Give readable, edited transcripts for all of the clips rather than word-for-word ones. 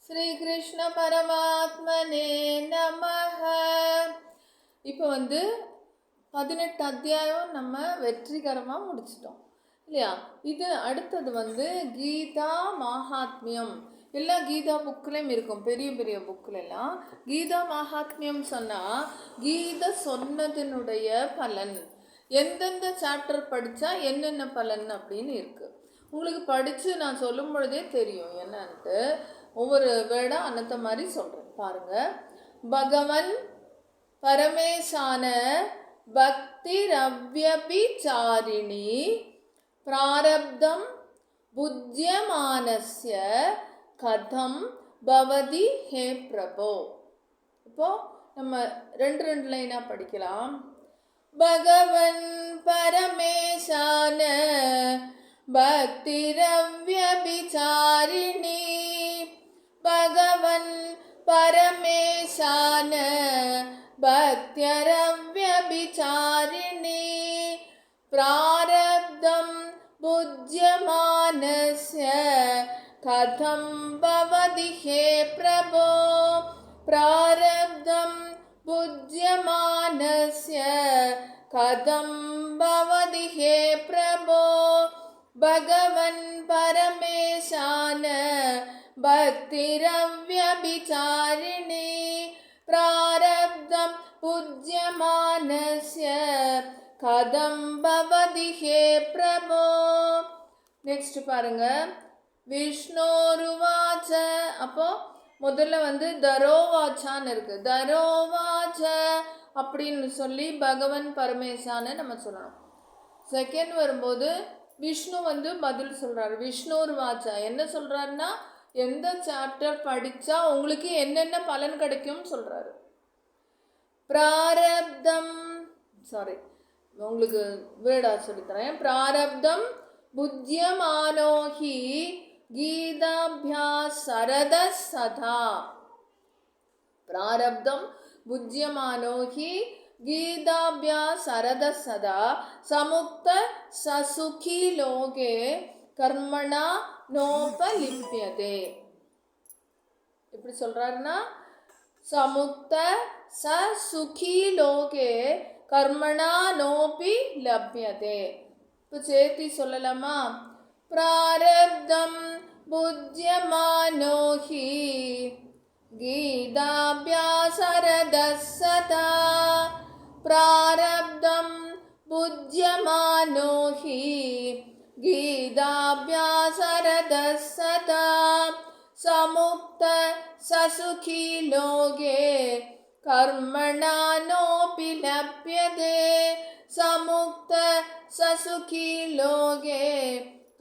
ஸ்ரீ கிருஷ்ண பரமாத்மனே நமஹ. இப்போ 18 அத்தியாயம் நம்ம வெற்றிகரமாக முடிச்சிட்டோம் இல்லையா? இது அடுத்தது கீதா மகாத்மியம். எல்லா கீதா புக்கிலையும் இருக்கும், பெரிய பெரிய புக்கிலெல்லாம் கீதா மகாத்மியம் சொன்னால் கீதை சொன்னதனுடைய பலன், எந்தெந்த சாப்டர் படித்தா என்னென்ன பலன் அப்படின்னு இருக்குது. உங்களுக்கு படித்து நான் சொல்லும் பொழுதே தெரியும் என்னன்ட்டு. ஒவ்வொரு வேர்டாக அன்னத்த மாதிரி சொல்கிறேன் பாருங்கள். பகவன் பரமேசான பக்தி ரவ்யபிசாரிணி பிராரப்தம் புஜ்யமானஸ்ய கதம் பவதி ஹே பிரபோ. இப்போ நம்ம ரெண்டு லைனாக படிக்கலாம். பகவன் பரமேசான பக்தி ரவ்யபிசாரிணி பகவன் பரமேசான பக்த்யரவ்யபிசாரிணி பிராரப்தம் புஜ்யமானஸ்ய கதம் பவதி ஹே பிரபோ. பிராரப்தம் புஜ்யமானஸ்ய கதம் பவதி ஹே பிரபோ. பகவன் பரமேசான பக்திரவ்யபிசாரிணி பிராரப்தம் புஜ்யமானஸ்ய கதம் பவதி ஹே பிரபோ. நெக்ஸ்ட் பாருங்க. விஷ்ணோருவாச்ச. அப்போ முதல்ல தரோவாச்சான்னு இருக்கு. தரோவாச்ச அப்படின்னு சொல்லி பகவன் பரமேசான்னு நம்ம சொல்லணும். செகண்ட் வரும்போது விஷ்ணு பதில் சொல்றாரு. விஷ்ணோருவாச்சா என்ன சொல்றாருன்னா, எந்த சாப்டர் படித்தா உங்களுக்கு என்னென்ன பலன் கிடைக்கும் சொல்கிறாரு. பிராரப்தம், சாரி உங்களுக்கு வேர்டா சொல்லித்தரேன். பிராரப்தம் புஜ்யமானோஹி கீதாபியாஸ் சரத சதா. பிராரப்தம் புஜ்யமானோஹி கீதாபியாஸ் சரத சதா சமுக்த சசுகி லோகே கர்மணா நோபலிப்யதே. எப்படி சொல்றாருன்னா, சமுக்த சசுகி லோகே கர்மணா நோபி லப்யதே. இப்போ சேர்த்தி சொல்லலாமா? பிராரப்தம் புஜ்யமானோஹி கீதாபியாசரத சதா. பிராரப்தம் புஜ்யமானோஹி கீதாபியாசரத சதா சமுக்த சசுகி லோகே கர்மணா நோபி லப்யதே. சமுக்த சசுகி லோகே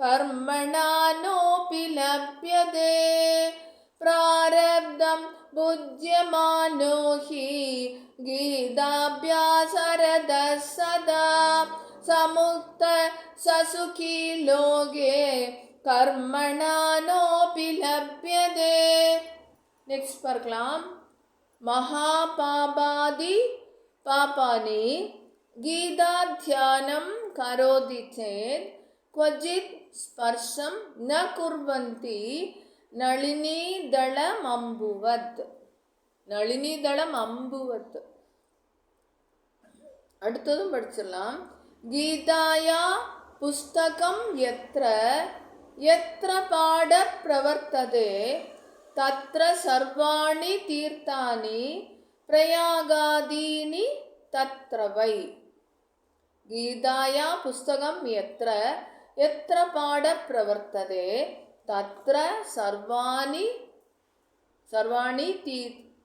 கர்மணா நோபி லப்யதே. பிராரப்தம் புஜ்யமானோஹி கீதாபியாசரத சதா சமுக்த சசுகி லோகே கர்மணா நோபி லப்யதே. நெக்ஸ்ட் பார்க்கலாம். மகாபாபாதி பாபானி கீதாத்யானம் கரோதி சேத் க்வஜித் ஸ்பர்ஷம் ந குர்வந்தி நளினீதளம் அம்புவத். நளினீதளம் அம்புவத். அடுத்ததும் படிச்சிடலாம். கீதாயா புஸ்தகம் யத்ர யத்ர பாட பிரவர்த்ததே தத்ர சர்வாணி தீர்த்தானி பிரயாகாதீனி தத்ரவை. கீதாயா புஸ்தகம் யத்ர யத்ர பாட பிரவர்த்ததே தத்ர சர்வாணி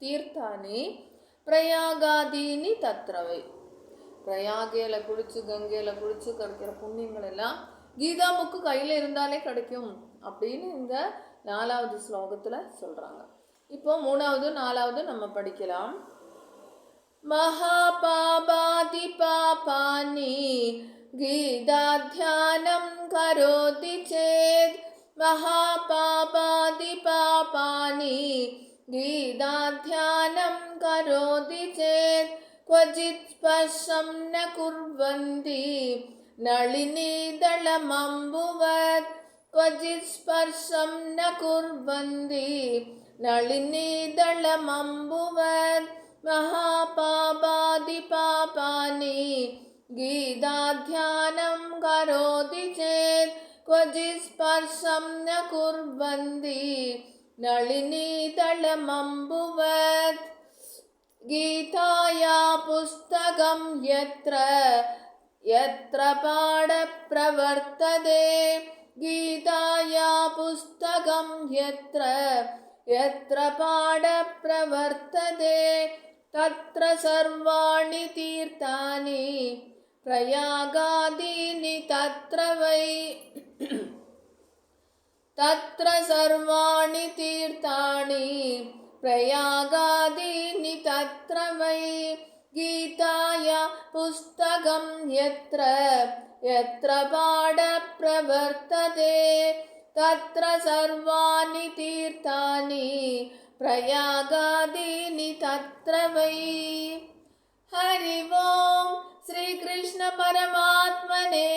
தீர்த்தானி பிரயாகாதீனி தத்ரவை. பிரயாகையில் குளிச்சு கங்கையில் குளிச்சு கிடைக்கிற புண்ணியங்கள் எல்லாம் கீதா புக்கு கையில் இருந்தாலே கிடைக்கும் அப்படின்னு இந்த 4வது ஸ்லோகத்தில் சொல்கிறாங்க. இப்போ 3வது 4வது நம்ம படிக்கலாம். மகாபாபாதி பாபானி கீதாத்யானம் கரோதி சேத். மகாபாபாதி பாபானி கீதாத்யானம் கரோதி சேத் க்வஜித் ஸ்பர்ஷம் ந குர்வந்தி நளினீதளம் அம்புவத். क्वचित् स्पर्शं न कुर्वन्ति नलिनीदलमम्बुवत् महापापादिपापानि गीताध्यानं करोति चेत् क्वचित् स्पर्शं न कुर्वन्ति नलिनीदलमम्बुवत् गीताया पुस्तकं यत्र यत्र पाठप्रवर्तते गीताया पुस्तकं यत्र यत्र पाठप्रवर्तते तत्र सर्वाणि तीर्थानि प्रयागादीनि तत्र वै तत्र सर्वाणि तीर्थानि प्रयागादीनि तत्र वै गीताया पुस्तकं यत्र यत्र पाठप्रवर्तते तत्र सर्वाणि तीर्थानि प्रयागादीनि तत्र वै. हरि ओम श्री कृष्ण परमात्मने